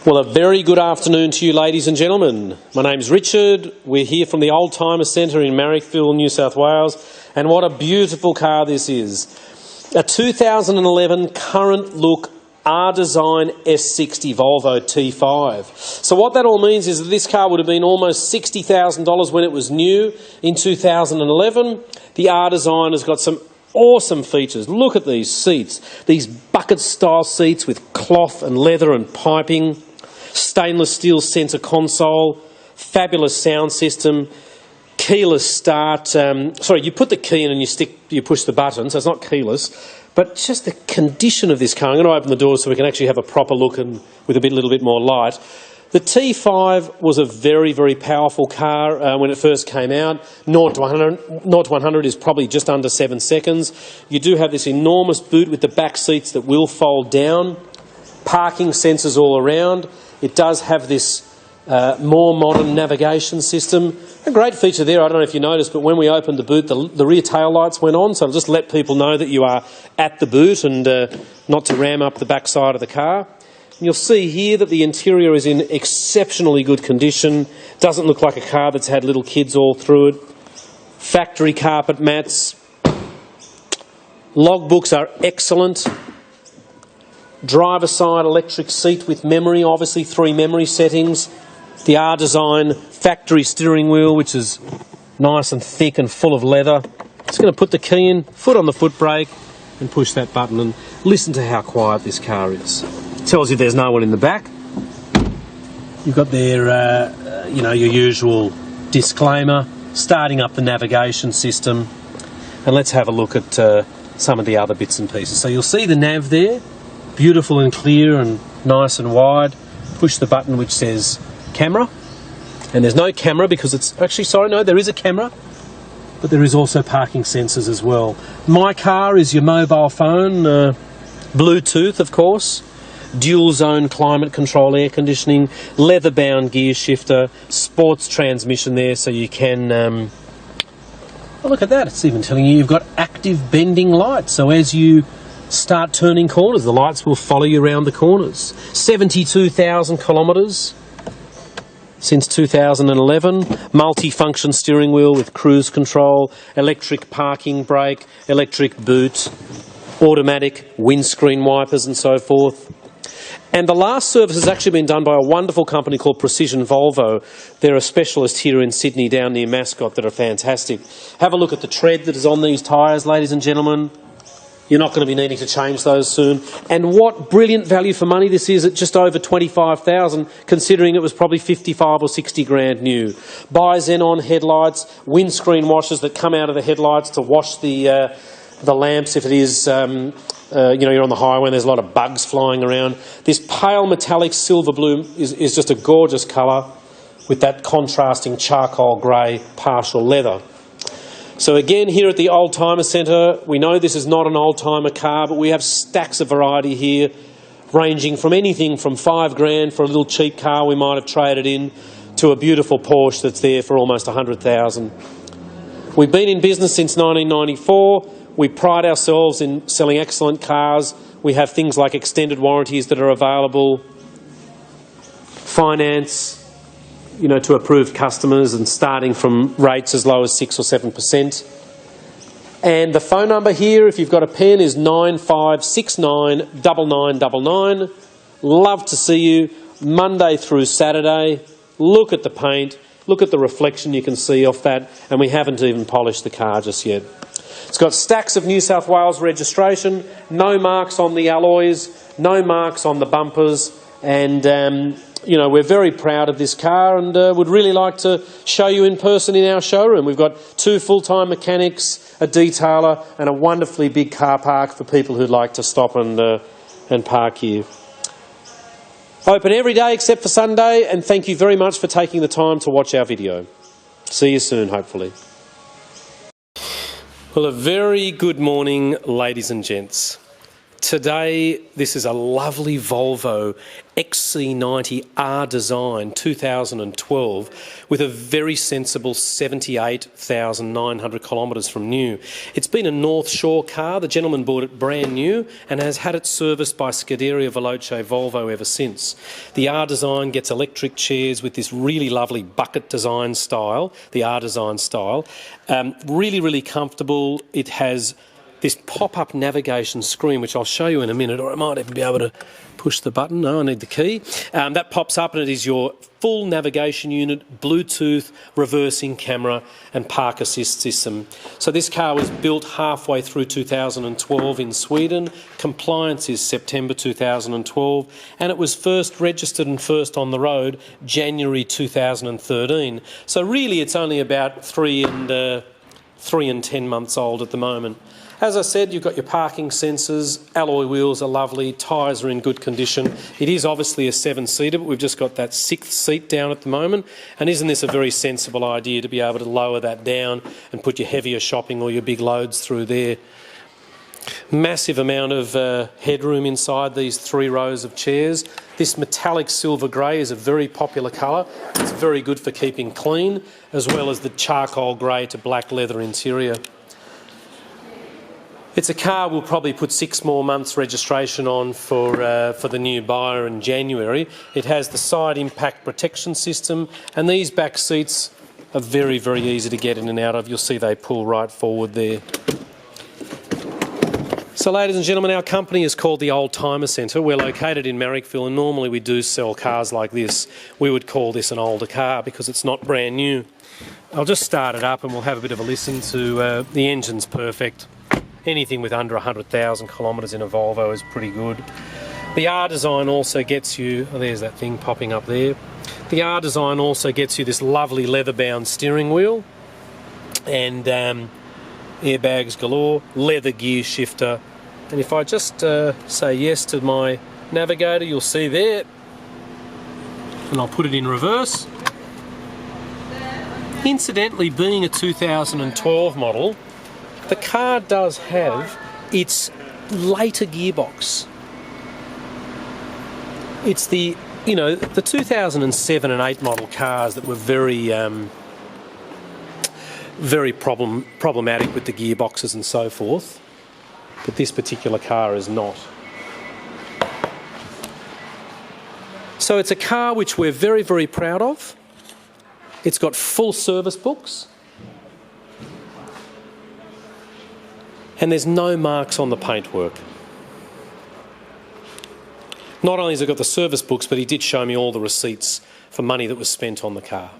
Well, a very good afternoon to you, ladies and gentlemen. My name's Richard. We're here from the Old Timer Centre in Marrickville, New South Wales. And what a beautiful car this is. A 2011 current look R-Design S60 Volvo T5. So what that all means is that this car would have been almost $60,000 when it was new in 2011. The R-Design has got some awesome features. Look at these seats, these bucket-style seats with cloth and leather and piping, stainless steel centre console, fabulous sound system, keyless start. You put the key in and you push the button, so it's not keyless. But just the condition of this car. I'm going to open the doors so we can actually have a proper look and with a little bit more light. The T5 was a very, very powerful car when it first came out. 0 to 100 is probably just under 7 seconds. You do have this enormous boot with the back seats that will fold down. Parking sensors all around. It does have this more modern navigation system. A great feature there, I don't know if you noticed, but when we opened the boot, the rear tail lights went on, so it'll just let people know that you are at the boot and not to ram up the back side of the car. And you'll see here that the interior is in exceptionally good condition. Doesn't look like a car that's had little kids all through it. Factory carpet mats. Logbooks are excellent. Driver side electric seat with memory, obviously 3 memory settings. The R-Design factory steering wheel, which is nice and thick and full of leather. Just going to put the key in, foot on the foot brake, and push that button, and listen to how quiet this car is. It tells you there's no one in the back. You've got their, your usual disclaimer, starting up the navigation system, and let's have a look at some of the other bits and pieces. So you'll see the nav there, beautiful and clear and nice and wide. Push the button which says camera, and there's no camera because it's actually, there is a camera, but there is also parking sensors as well. My car is your mobile phone, Bluetooth of course, dual zone climate control air conditioning, leather bound gear shifter, sports transmission there, so you can oh, look at that, it's even telling you you've got active bending lights, so as you start turning corners the lights will follow you around the corners. 72,000 kilometres since 2011, multi-function steering wheel with cruise control, electric parking brake, electric boot, automatic windscreen wipers and so forth. And the last service has actually been done by a wonderful company called Precision Volvo. They're a specialist here in Sydney down near Mascot that are fantastic. Have a look at the tread that is on these tyres, ladies and gentlemen. You're not going to be needing to change those soon. And what brilliant value for money this is at just over $25,000, considering it was probably 55 or 60 grand new. Bi-xenon headlights, windscreen washers that come out of the headlights to wash the lamps if it is you're on the highway and there's a lot of bugs flying around. This pale metallic silver blue is just a gorgeous colour with that contrasting charcoal grey partial leather. So again, here at the Oldtimer Centre, we know this is not an oldtimer car, but we have stacks of variety here, ranging from anything from $5,000 for a little cheap car we might have traded in, to a beautiful Porsche that's there for almost $100,000. We've been in business since 1994. We pride ourselves in selling excellent cars. We have things like extended warranties that are available, finance, to approved customers, and starting from rates as low as 6 or 7%. And the phone number here, if you've got a pen, is 9569 9999. Love to see you Monday through Saturday. Look at the paint, look at the reflection you can see off that, and we haven't even polished the car just yet. It's got stacks of New South Wales registration, no marks on the alloys, no marks on the bumpers, and we're very proud of this car and would really like to show you in person in our showroom. We've got 2 full-time mechanics, a detailer, and a wonderfully big car park for people who'd like to stop and park here. Open every day except for Sunday, and thank you very much for taking the time to watch our video. See you soon, hopefully. Well, a very good morning, ladies and gents. Today, this is a lovely Volvo XC90 R Design 2012 with a very sensible 78,900 kilometres from new. It's been a North Shore car. The gentleman bought it brand new and has had it serviced by Scuderia Veloce Volvo ever since. The R Design gets electric chairs with this really lovely bucket design style, the R Design style. Really, really comfortable. It has this pop-up navigation screen, which I'll show you in a minute, or I might even be able to push the button. No, I need the key. That pops up and it is your full navigation unit, Bluetooth, reversing camera and park assist system. So this car was built halfway through 2012 in Sweden. Compliance is September 2012, and it was first registered and first on the road January 2013. So really it's only about 3 and 10 months old at the moment. As I said, you've got your parking sensors, alloy wheels are lovely, tyres are in good condition. It is obviously a 7-seater, but we've just got that 6th seat down at the moment. And isn't this a very sensible idea to be able to lower that down and put your heavier shopping or your big loads through there? Massive amount of headroom inside these 3 rows of chairs. This metallic silver grey is a very popular colour. It's very good for keeping clean, as well as the charcoal grey to black leather interior. It's a car we'll probably put 6 more months registration on for the new buyer in January. It has the side impact protection system, and these back seats are very, very easy to get in and out of. You'll see they pull right forward there. So ladies and gentlemen, our company is called the Oldtimer Centre. We're located in Marrickville, and normally we do sell cars like this. We would call this an older car because it's not brand new. I'll just start it up and we'll have a bit of a listen to the engine's perfect. Anything with under 100,000 kilometres in a Volvo is pretty good. The R Design also gets you, oh, there's that thing popping up there. The R Design also gets you this lovely leather-bound steering wheel and airbags galore, leather gear shifter. And if I just say yes to my navigator, you'll see there, and I'll put it in reverse. Incidentally, being a 2012 model, the car does have its later gearbox. It's the 2007 and 8 model cars that were very problematic with the gearboxes and so forth, but this particular car is not. So it's a car which we're very, very proud of. It's got full service books. And there's no marks on the paintwork. Not only has it got the service books, but he did show me all the receipts for money that was spent on the car.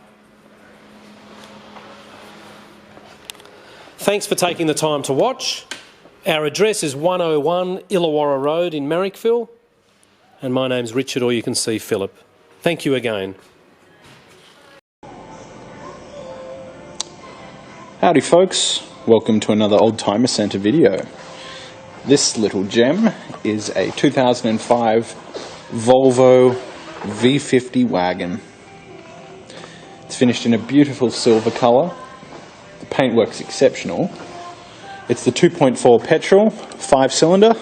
Thanks for taking the time to watch. Our address is 101 Illawarra Road in Marrickville. And my name's Richard, or you can see Philip. Thank you again. Howdy folks, welcome to another Oldtimer Centre video. This little gem is a 2005 Volvo V50 wagon. It's finished in a beautiful silver colour. The paintwork's exceptional. It's the 2.4 petrol, 5-cylinder,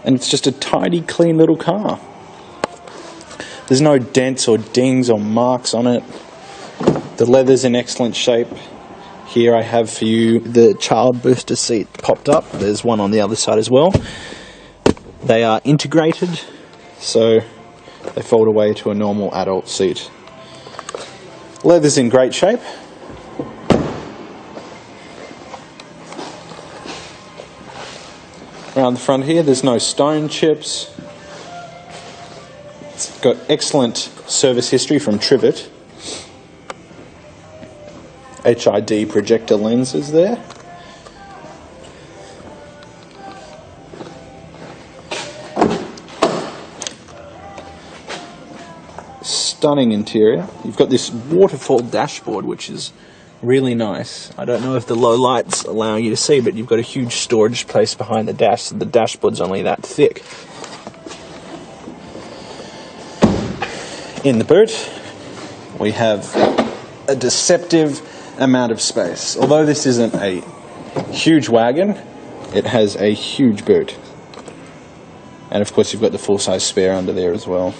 and it's just a tidy, clean little car. There's no dents or dings or marks on it. The leather's in excellent shape. Here I have for you the child booster seat popped up. There's one on the other side as well. They are integrated, so they fold away to a normal adult seat. Leather's in great shape. Around the front here, there's no stone chips. It's got excellent service history from Trivet. HID projector lenses there. Stunning interior. You've got this waterfall dashboard, which is really nice. I don't know if the low lights allow you to see, but you've got a huge storage space behind the dash, so the dashboard's only that thick. In the boot, we have a deceptive amount of space. Although this isn't a huge wagon, it has a huge boot. And of course you've got the full-size spare under there as well.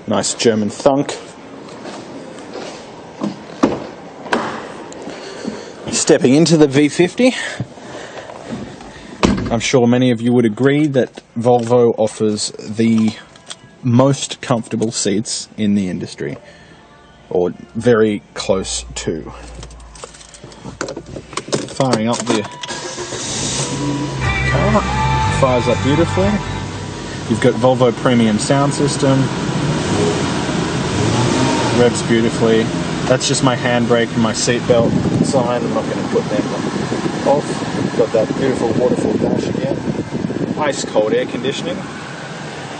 Nice German thunk. Stepping into the V50, I'm sure many of you would agree that Volvo offers the most comfortable seats in the industry, or very close to. Firing up the car, fires up beautifully. You've got Volvo premium sound system, revs beautifully. That's just my handbrake and my seatbelt sign. I'm not going to put them off. Got that beautiful waterfall dash again. Ice cold air conditioning.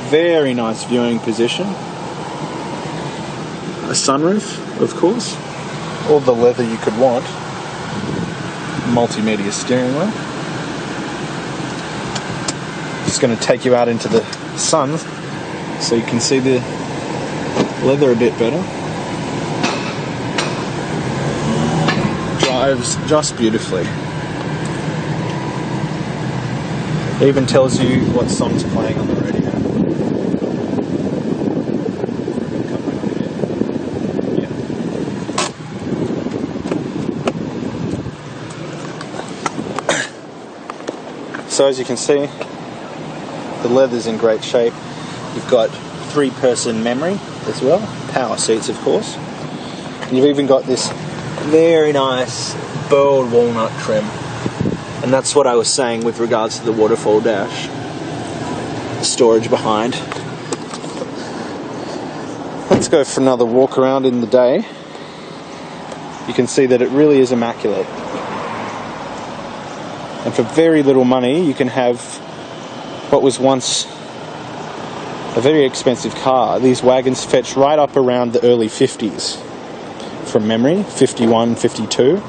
Very nice viewing position. A sunroof, of course. All the leather you could want. Multimedia steering wheel. Just going to take you out into the sun so you can see the leather a bit better. Drives just beautifully. It even tells you what song's playing on the radio. So as you can see, the leather's in great shape. You've got 3-person memory as well, power seats of course. And you've even got this very nice burled walnut trim. And that's what I was saying with regards to the waterfall dash. Storage behind. Let's go for another walk around in the day. You can see that it really is immaculate. And for very little money, you can have what was once a very expensive car. These wagons fetch right up around the early 50s from memory, 51, 52.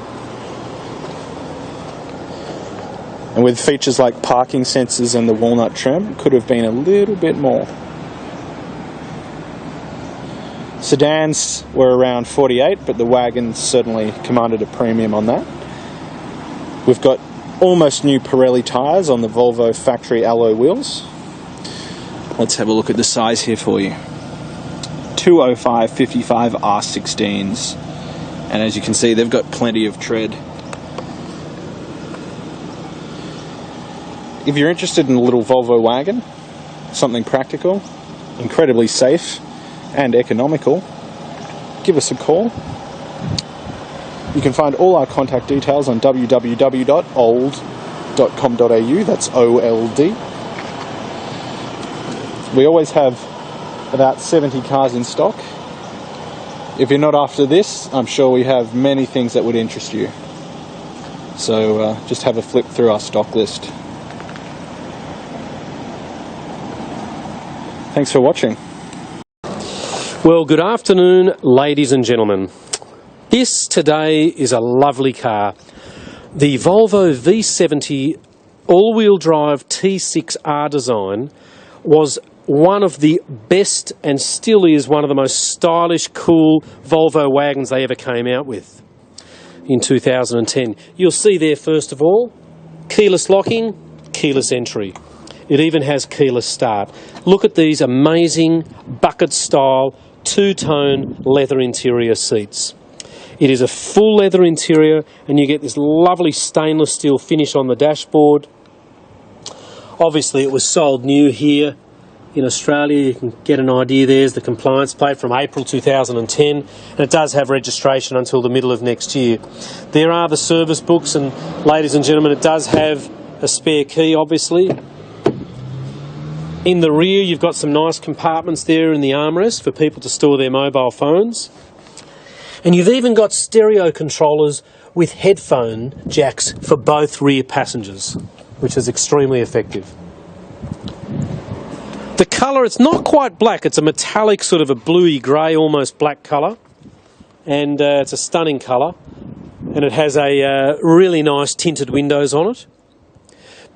And with features like parking sensors and the walnut trim, could have been a little bit more. Sedans were around 48, but the wagons certainly commanded a premium on that. We've got almost new Pirelli tyres on the Volvo factory alloy wheels. Let's have a look at the size here for you. 205/55 R16s. And as you can see, they've got plenty of tread. If you're interested in a little Volvo wagon, something practical, incredibly safe and economical, give us a call. You can find all our contact details on www.old.com.au, that's OLD. We always have about 70 cars in stock. If you're not after this, I'm sure we have many things that would interest you. So just have a flip through our stock list. Thanks for watching. Well, good afternoon, ladies and gentlemen. This today is a lovely car. The Volvo V70 all-wheel drive T6 R design was one of the best and still is one of the most stylish, cool Volvo wagons they ever came out with in 2010. You'll see there, first of all, keyless locking, keyless entry. It even has keyless start. Look at these amazing bucket-style, two-tone leather interior seats. It is a full leather interior and you get this lovely stainless steel finish on the dashboard. Obviously it was sold new here in Australia. You can get an idea. There's the compliance plate from April 2010 and it does have registration until the middle of next year. There are the service books, and ladies and gentlemen, it does have a spare key obviously. In the rear you've got some nice compartments there in the armrest for people to store their mobile phones. And you've even got stereo controllers with headphone jacks for both rear passengers, which is extremely effective. The colour, it's not quite black, it's a metallic sort of a bluey grey, almost black colour. And it's a stunning colour. And it has a really nice tinted windows on it.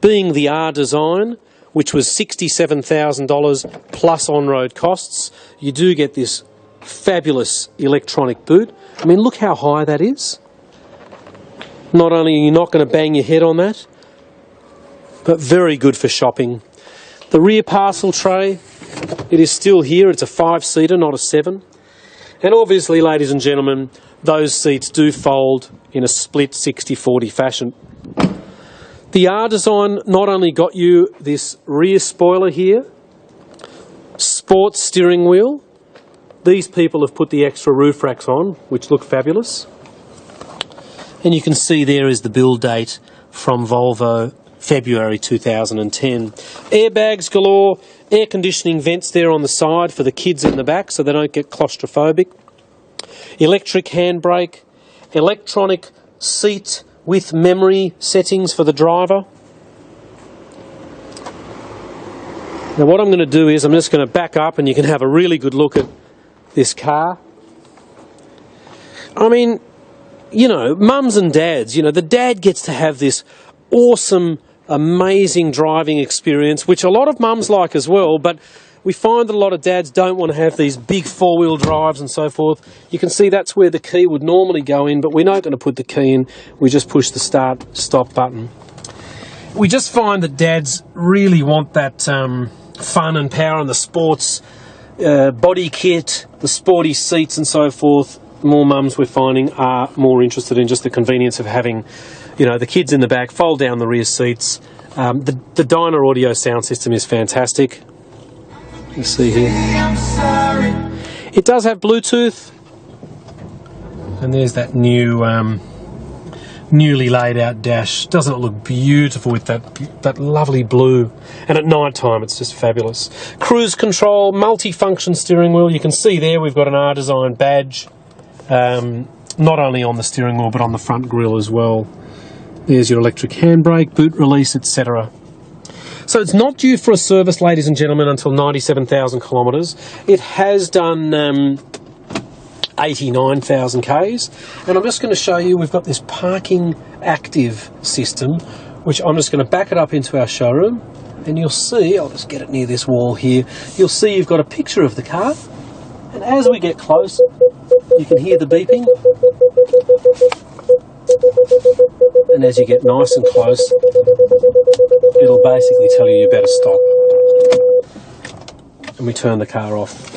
Being the R design, which was $67,000 plus on-road costs, you do get this fabulous electronic boot. I mean, look how high that is. Not only are you not going to bang your head on that, but very good for shopping. The rear parcel tray, it is still here. It's a 5-seater, not a 7. And obviously, ladies and gentlemen, those seats do fold in a split 60-40 fashion. The R design not only got you this rear spoiler here, sports steering wheel. These people have put the extra roof racks on, which look fabulous. And you can see there is the build date from Volvo, February 2010. Airbags galore, air conditioning vents there on the side for the kids in the back so they don't get claustrophobic. Electric handbrake, electronic seat with memory settings for the driver. Now what I'm going to do is I'm just going to back up and you can have a really good look at this car. I mean, you know, mums and dads, you know, the dad gets to have this awesome, amazing driving experience, which a lot of mums like as well, but we find that a lot of dads don't want to have these big four-wheel drives and so forth. You can see that's where the key would normally go in, but we're not going to put the key in. We just push the start-stop button. We just find that dads really want that fun and power and the sports body kit, the sporty seats and so forth. More mums we're finding are more interested in just the convenience of having, you know, the kids in the back, fold down the rear seats. The Dyna audio sound system is fantastic. You see here. It does have Bluetooth. And there's that new newly laid out dash. Doesn't it look beautiful with that lovely blue? And at night time it's just fabulous. Cruise control, multi-function steering wheel. You can see there we've got an R design badge, not only on the steering wheel but on the front grille as well. There's your electric handbrake, boot release, etc. So it's not due for a service, ladies and gentlemen, until 97,000 kilometres. It has done 89,000 Ks. And I'm just going to show you, we've got this parking active system, which I'm just going to back it up into our showroom. And you'll see, I'll just get it near this wall here, you'll see you've got a picture of the car. And as we get close, you can hear the beeping. And as you get nice and close, it'll basically tell you better stop. And we turn the car off.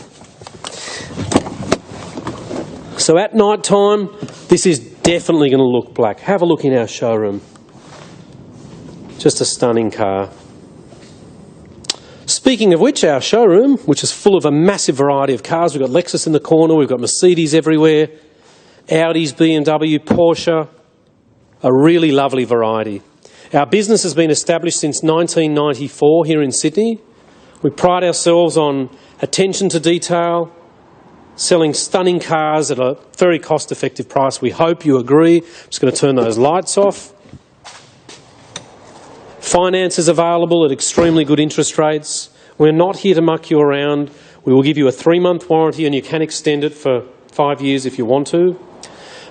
So at night time, this is definitely going to look black. Have a look in our showroom. Just a stunning car. Speaking of which, our showroom, which is full of a massive variety of cars. We've got Lexus in the corner, we've got Mercedes everywhere, Audis, BMW, Porsche, a really lovely variety. Our business has been established since 1994 here in Sydney. We pride ourselves on attention to detail, selling stunning cars at a very cost-effective price. We hope you agree. I'm just going to turn those lights off. Finance is available at extremely good interest rates. We're not here to muck you around. We will give you a 3-month warranty and you can extend it for 5 years if you want to.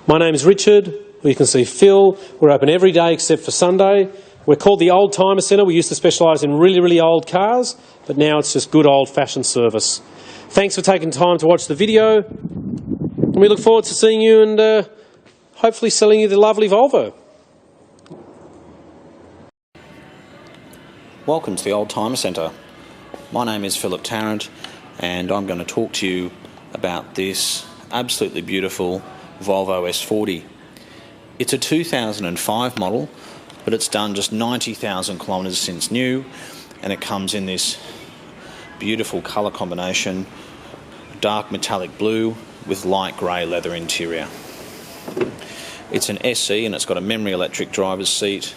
My name is Richard. You can see Phil. We're open every day except for Sunday. We're called the Old Timer Centre. We used to specialise in really, really old cars, but now it's just good old-fashioned service. Thanks for taking time to watch the video. And we look forward to seeing you and hopefully selling you the lovely Volvo. Welcome to the Old Timer Centre. My name is Philip Tarrant and I'm going to talk to you about this absolutely beautiful Volvo S40. It's a 2005 model, but it's done just 90,000 kilometres since new, and it comes in this beautiful colour combination, dark metallic blue with light grey leather interior. It's an SE and it's got a memory electric driver's seat,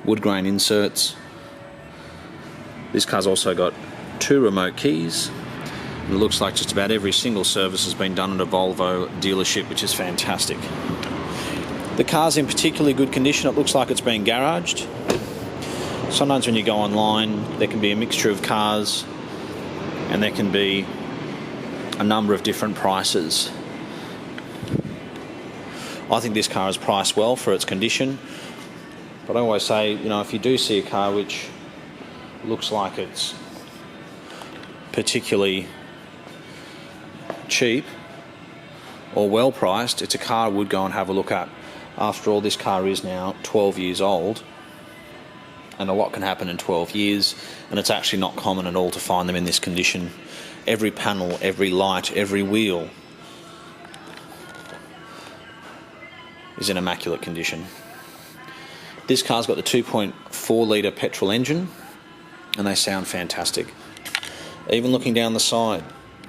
wood grain inserts. This car's also got 2 remote keys. It looks like just about every single service has been done at a Volvo dealership, which is fantastic. The car's in particularly good condition. It looks like it's been garaged. Sometimes when you go online, there can be a mixture of cars and there can be a number of different prices. I think this car is priced well for its condition, but I always say, you know, if you do see a car which looks like it's particularly cheap or well priced, it's a car I would go and have a look at. After all, this car is now 12 years old, and a lot can happen in 12 years, and it's actually not common at all to find them in this condition. Every panel, every light, every wheel is in immaculate condition. This car's got the 2.4 litre petrol engine, and they sound fantastic. Even looking down the side,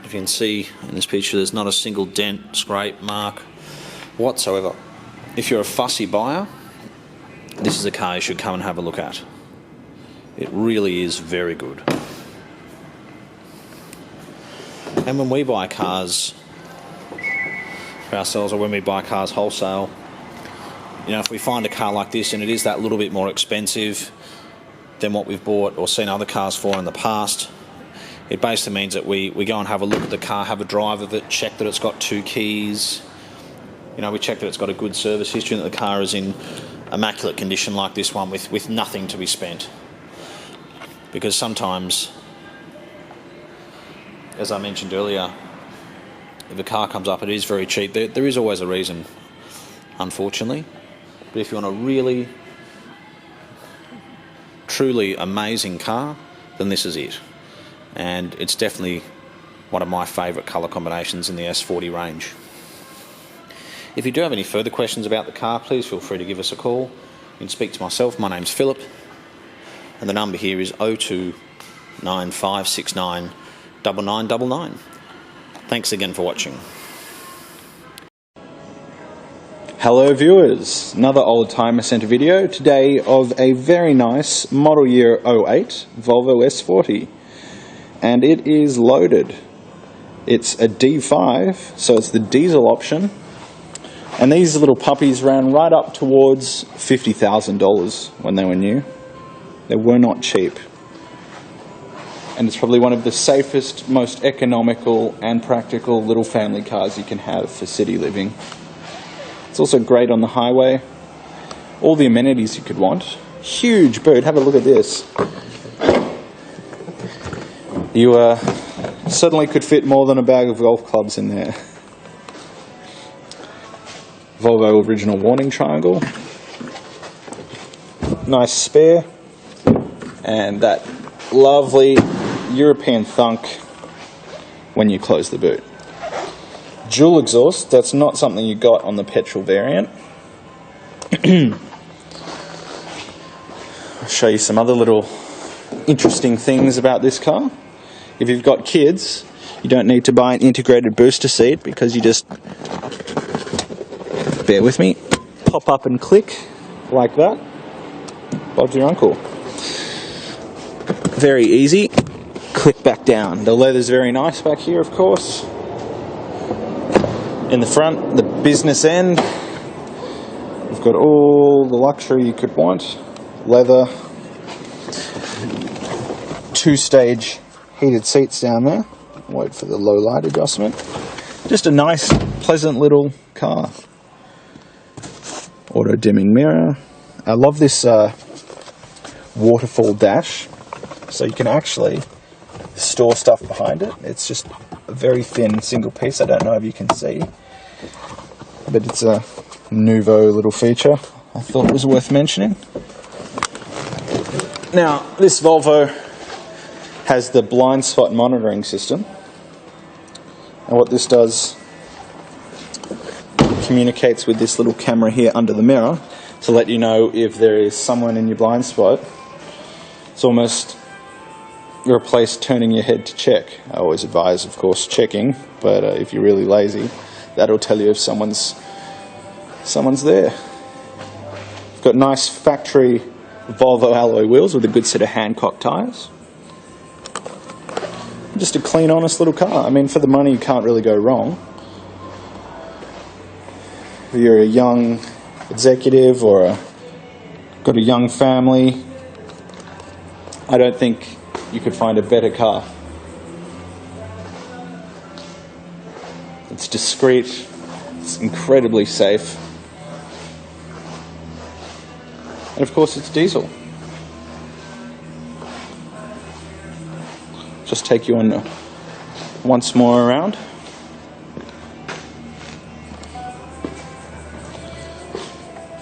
if you can see in this picture, there's not a single dent, scrape, mark whatsoever. If you're a fussy buyer, this is a car you should come and have a look at. It really is very good. And when we buy cars for ourselves, or when we buy cars wholesale, you know, if we find a car like this and it is that little bit more expensive than what we've bought or seen other cars for in the past, it basically means that we go and have a look at the car, have a drive of it, check that it's got 2 keys. You know, we check that it's got a good service history and that the car is in immaculate condition like this one with nothing to be spent. Because sometimes, as I mentioned earlier, if a car comes up, it is very cheap. There is always a reason, unfortunately. But if you want a really, truly amazing car, then this is it. And it's definitely one of my favourite colour combinations in the S40 range. If you do have any further questions about the car, please feel free to give us a call. You can speak to myself. My name's Philip, and the number here is 02 9569 9999. Thanks again for watching. Hello viewers, another Old Timer Centre video today of a very nice model year 08 Volvo S40, and it is loaded. It's a D5, so it's the diesel option, and these little puppies ran right up towards $50,000 when they were new. They were not cheap, and it's probably one of the safest, most economical and practical little family cars you can have for city living. It's also great on the highway. All the amenities you could want. Huge boot. Have a look at this. You certainly could fit more than a bag of golf clubs in there. Volvo original warning triangle. Nice spare. And that lovely European thunk when you close the boot. Dual exhaust, that's not something you got on the petrol variant. I'll show you some other little interesting things about this car. If you've got kids, you don't need to buy an integrated booster seat because you just, bear with me, pop up and click like that. Bob's your uncle. Very easy. Click back down. The leather's very nice back here, of course. In the front, the business end, we've got all the luxury you could want. Leather, 2-stage heated seats down there. Wait for the low light adjustment. Just a nice, pleasant little car. Auto dimming mirror. I love this waterfall dash, so you can actually store stuff behind it. It's just a very thin single piece. I don't know if you can see, but it's a nouveau little feature I thought was worth mentioning. Now, this Volvo has the blind spot monitoring system, and what this does, communicates with this little camera here under the mirror to let you know if there is someone in your blind spot. It's almost replace turning your head to check. I always advise, of course, checking, but if you're really lazy, that'll tell you if someone's there. It's got nice factory Volvo alloy wheels with a good set of Hancock tyres. Just a clean, honest little car. I mean, for the money, you can't really go wrong. If you're a young executive or got a young family, I don't think you could find a better car. It's discreet, it's incredibly safe, and of course it's diesel. Just take you on once more around.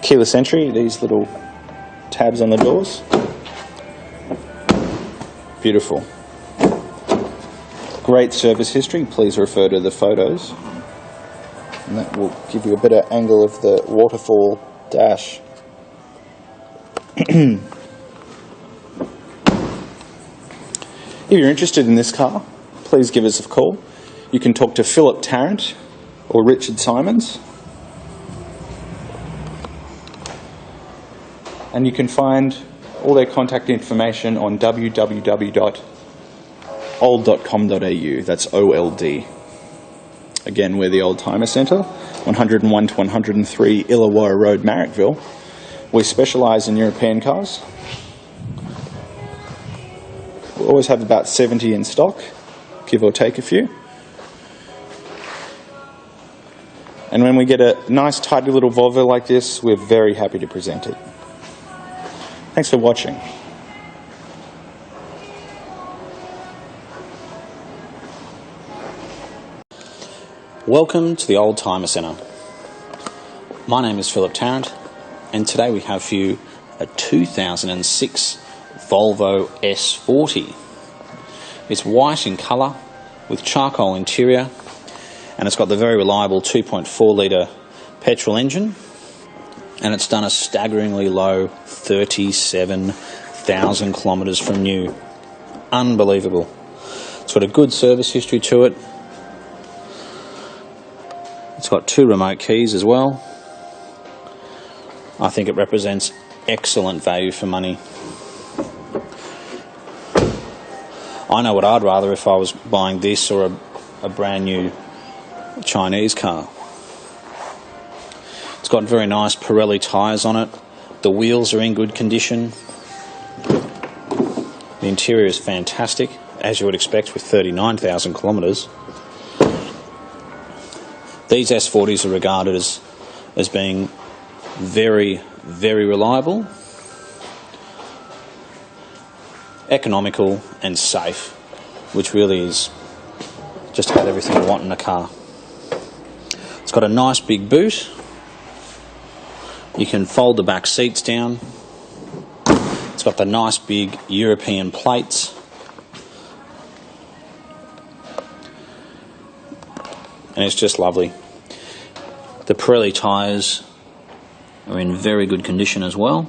Keyless entry, these little tabs on the doors. Beautiful. Great service history. Please refer to the photos. And that will give you a better angle of the waterfall dash. If you're interested in this car, please give us a call. You can talk to Philip Tarrant or Richard Simons. And you can find all their contact information on www.old.com.au. That's OLD. Again, we're the Oldtimer Centre, 101 to 103 Illawarra Road, Marrickville. We specialise in European cars. We always have about 70 in stock, give or take a few. And when we get a nice, tidy little Volvo like this, we're very happy to present it. Thanks for watching. Welcome to the Oldtimer Centre. My name is Philip Tarrant, and today we have for you a 2006 Volvo S40. It's white in colour with charcoal interior, and it's got the very reliable 2.4 litre petrol engine, and it's done a staggeringly low 37,000 kilometres from new. Unbelievable. It's got a good service history to it. It's got 2 remote keys as well. I think it represents excellent value for money. I know what I'd rather if I was buying this or a brand new Chinese car. It's got very nice Pirelli tyres on it. The wheels are in good condition. The interior is fantastic, as you would expect with 39,000 kilometres. These S40s are regarded as being very, very reliable, economical and safe, which really is just about everything you want in a car. It's got a nice big boot. You can fold the back seats down. It's got the nice big European plates. And it's just lovely. The Pirelli tyres are in very good condition as well.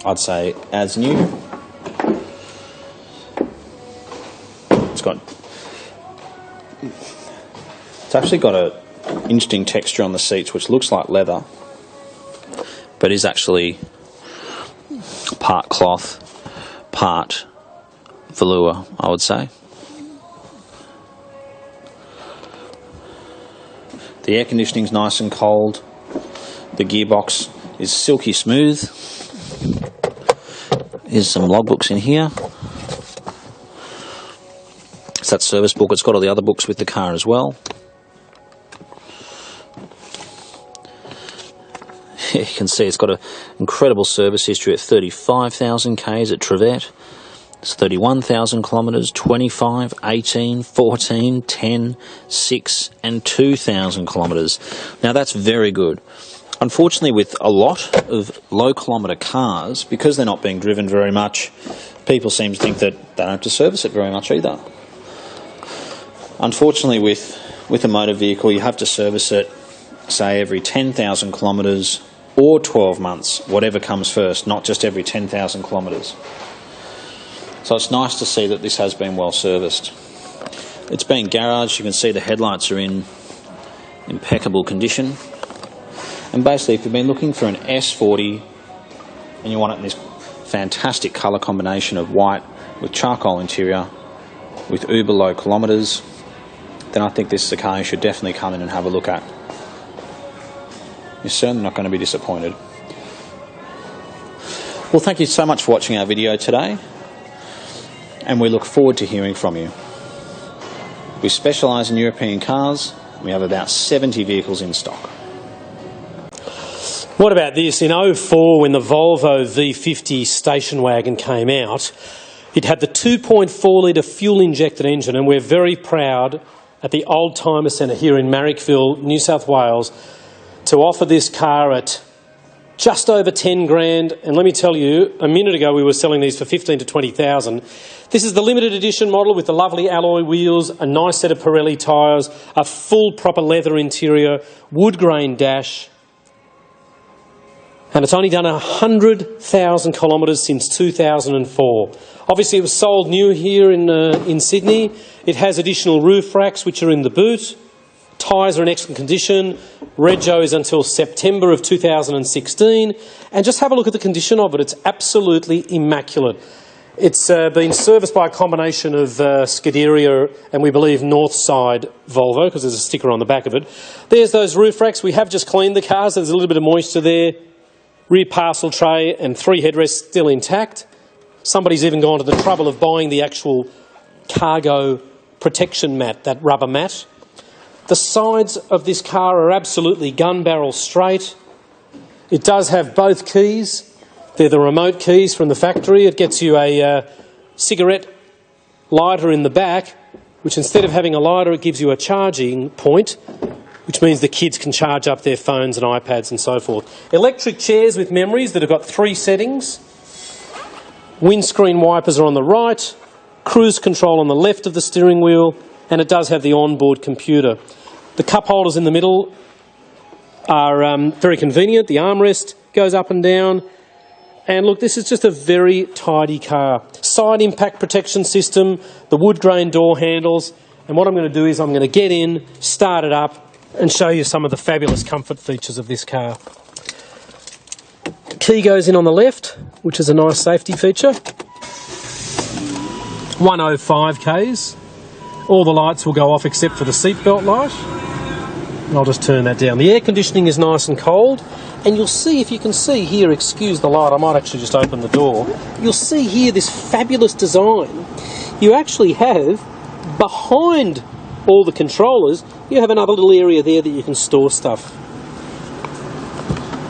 I'd say as new. It's actually got an interesting texture on the seats which looks like leather, but is actually part cloth, part velour, I would say. The air conditioning's nice and cold. The gearbox is silky smooth. Here's some logbooks in here. that service book. It's got all the other books with the car as well. You can see it's got an incredible service history at 35,000 Ks at Trevette. It's 31,000 kilometres, 25, 18, 14, 10, 6 and 2,000 kilometres. Now that's very good. Unfortunately, with a lot of low kilometre cars, because they're not being driven very much, people seem to think that they don't have to service it very much either. Unfortunately, with a motor vehicle, you have to service it, say, every 10,000 kilometres or 12 months, whatever comes first, not just every 10,000 kilometres. So it's nice to see that this has been well serviced. It's been garaged. You can see the headlights are in impeccable condition. And basically, if you've been looking for an S40 and you want it in this fantastic colour combination of white with charcoal interior with uber low kilometres, then I think this is a car you should definitely come in and have a look at. You're certainly not going to be disappointed. Well, thank you so much for watching our video today, and we look forward to hearing from you. We specialise in European cars. We have about 70 vehicles in stock. What about this? In 2004, when the Volvo V50 station wagon came out, it had the 2.4 litre fuel-injected engine, and we're very proud at the Old Timer Centre here in Marrickville, New South Wales, to offer this car at just over 10 grand. And let me tell you, a minute ago we were selling these for 15 to 20,000. This is the limited edition model with the lovely alloy wheels, a nice set of Pirelli tyres, a full proper leather interior, wood grain dash. And it's only done 100,000 kilometres since 2004. Obviously it was sold new here in Sydney. It has additional roof racks which are in the boot. Tyres are in excellent condition. Rego is until September of 2016. And just have a look at the condition of it. It's absolutely immaculate. It's been serviced by a combination of Scuderia and we believe Northside Volvo, because there's a sticker on the back of it. There's those roof racks. We have just cleaned the cars. There's a little bit of moisture there. Rear parcel tray and 3 headrests still intact. Somebody's even gone to the trouble of buying the actual cargo protection mat, that rubber mat. The sides of this car are absolutely gun barrel straight. It does have both keys. They're the remote keys from the factory. It gets you a cigarette lighter in the back, which instead of having a lighter, it gives you a charging point, which means the kids can charge up their phones and iPads and so forth. Electric chairs with memories that have got 3 settings. Windscreen wipers are on the right, cruise control on the left of the steering wheel, and it does have the onboard computer. The cup holders in the middle are very convenient. The armrest goes up and down. And look, this is just a very tidy car. Side impact protection system, the wood grain door handles. And what I'm going to do is I'm going to get in, start it up, and show you some of the fabulous comfort features of this car. The key goes in on the left, which is a nice safety feature. 105 Ks. All the lights will go off except for the seatbelt light. And I'll just turn that down. The air conditioning is nice and cold. And you'll see, if you can see here, excuse the light, I might actually just open the door. You'll see here this fabulous design. You actually have, behind all the controllers, you have another little area there that you can store stuff.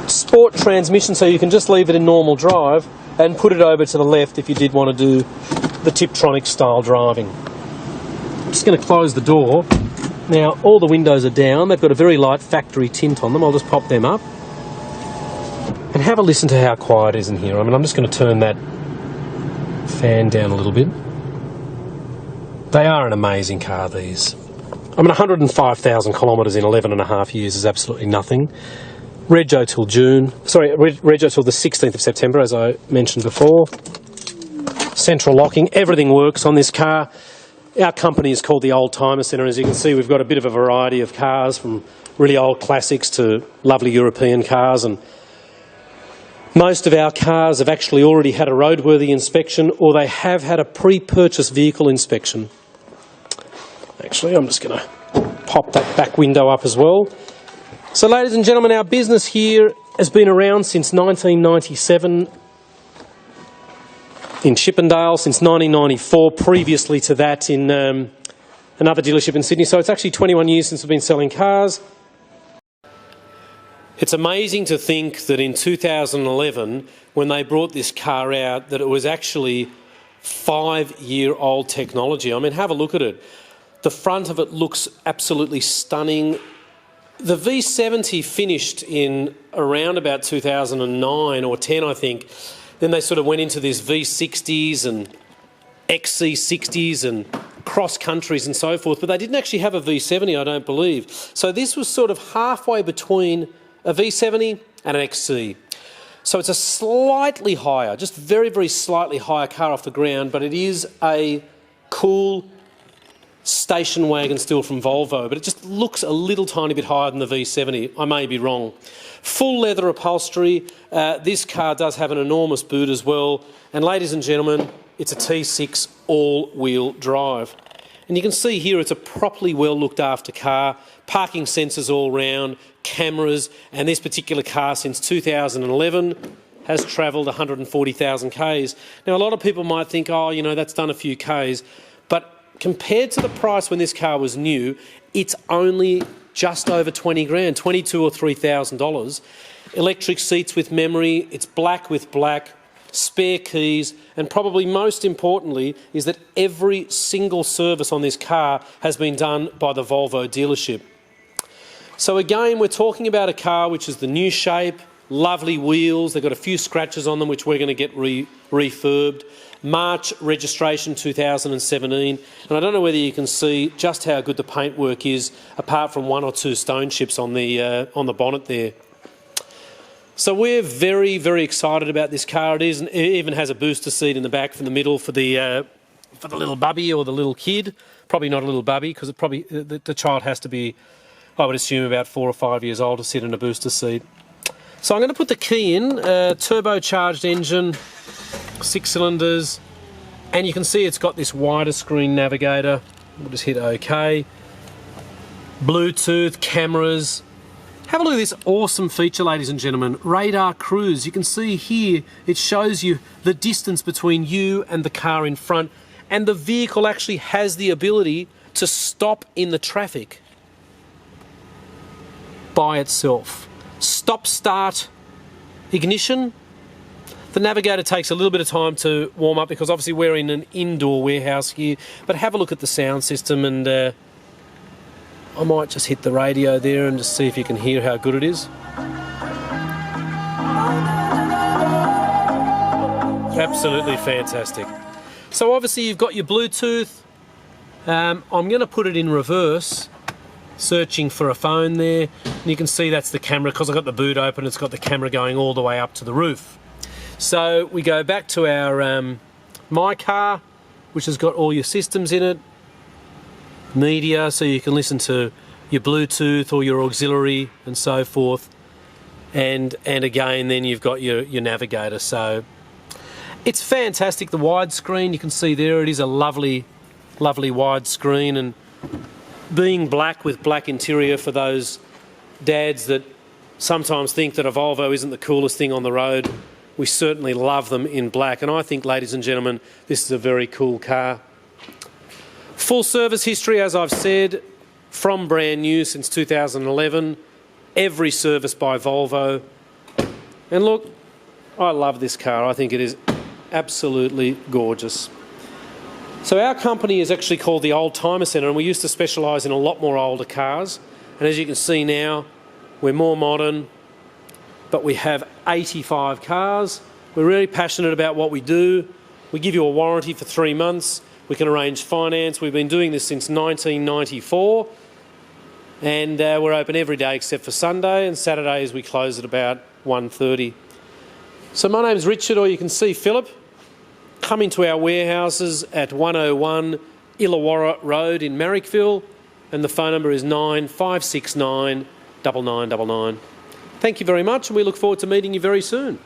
Sport transmission, so you can just leave it in normal drive and put it over to the left if you did want to do the Tiptronic style driving. I'm just going to close the door. Now, all the windows are down. They've got a very light factory tint on them. I'll just pop them up. And have a listen to how quiet it is in here. I mean, I'm just going to turn that fan down a little bit. They are an amazing car, these. I mean, 105,000 kilometres in 11 and a half years is absolutely nothing. Rego till Rego till the 16th of September, as I mentioned before. Central locking, everything works on this car. Our company is called the Old Timer Centre. As you can see, we've got a bit of a variety of cars, from really old classics to lovely European cars, and most of our cars have actually already had a roadworthy inspection, or they have had a pre-purchase vehicle inspection. Actually, I'm just going to pop that back window up as well. So, ladies and gentlemen, our business here has been around since 1997 in Chippendale, since 1994, previously to that in another dealership in Sydney. So it's actually 21 years since we've been selling cars. It's amazing to think that in 2011, when they brought this car out, that it was actually 5-year-old technology. I mean, have a look at it. The front of it looks absolutely stunning. The V70 finished in around about 2009 or 10, I think. Then they sort of went into this V60s and XC60s and cross countries and so forth, but they didn't actually have a V70, I don't believe. So this was sort of halfway between a V70 and an XC. So it's a slightly higher, just very, very slightly higher car off the ground, but it is a cool station wagon still from Volvo, but it just looks a little tiny bit higher than the V70. I may be wrong. Full leather upholstery. This car does have an enormous boot as well. And ladies and gentlemen, it's a T6 all-wheel drive. And you can see here it's a properly well looked after car, parking sensors all round, cameras, and this particular car since 2011 has travelled 140,000 Ks. Now a lot of people might think, oh, you know, that's done a few Ks, but compared to the price when this car was new, it's only just over 20 grand, $22,000 or $3,000. Electric seats with memory, it's black with black, spare keys, and probably most importantly is that every single service on this car has been done by the Volvo dealership. So again, we're talking about a car which is the new shape, lovely wheels, they've got a few scratches on them which we're going to get refurbed. March registration 2017, and I don't know whether you can see just how good the paintwork is, apart from one or two stone chips on the bonnet there. So we're very, very excited about this car. It even has a booster seat in the back from the middle for the little bubby or the little kid. Probably not a little bubby because it probably the child has to be, I would assume, about 4 or 5 years old to sit in a booster seat. So I'm going to put the key in. Turbocharged engine, 6 cylinders, and you can see it's got this wider screen navigator. We'll just hit OK. Bluetooth, cameras. Have a look at this awesome feature, ladies and gentlemen. Radar cruise. You can see here it shows you the distance between you and the car in front, and the vehicle actually has the ability to stop in the traffic by itself. Stop, start, ignition. The navigator takes a little bit of time to warm up because obviously we're in an indoor warehouse here, but have a look at the sound system, and I might just hit the radio there and just see if you can hear how good it is. Absolutely fantastic. So obviously you've got your Bluetooth. I'm going to put it in reverse, searching for a phone there, and you can see that's the camera because I've got the boot open. It's got the camera going all the way up to the roof. So we go back to our My Car, which has got all your systems in it. Media, so you can listen to your Bluetooth or your auxiliary and so forth. And again, then you've got your navigator. So it's fantastic. The widescreen, you can see there, it is a lovely, lovely widescreen. And being black with black interior, for those dads that sometimes think that a Volvo isn't the coolest thing on the road, we certainly love them in black. And I think, ladies and gentlemen, this is a very cool car. Full service history, as I've said, from brand new since 2011. Every service by Volvo. And look, I love this car. I think it is absolutely gorgeous. So our company is actually called the Old Timer Centre, and we used to specialise in a lot more older cars. And as you can see now, we're more modern, but we have 85 cars. We're really passionate about what we do. We give you a warranty for 3 months. We can arrange finance. We've been doing this since 1994, and we're open every day except for Sunday, and Saturdays we close at about 1:30. So my name's Richard, or you can see Philip. Come into our warehouses at 101 Illawarra Road in Marrickville, and the phone number is 9569 9999. Thank you very much, and we look forward to meeting you very soon.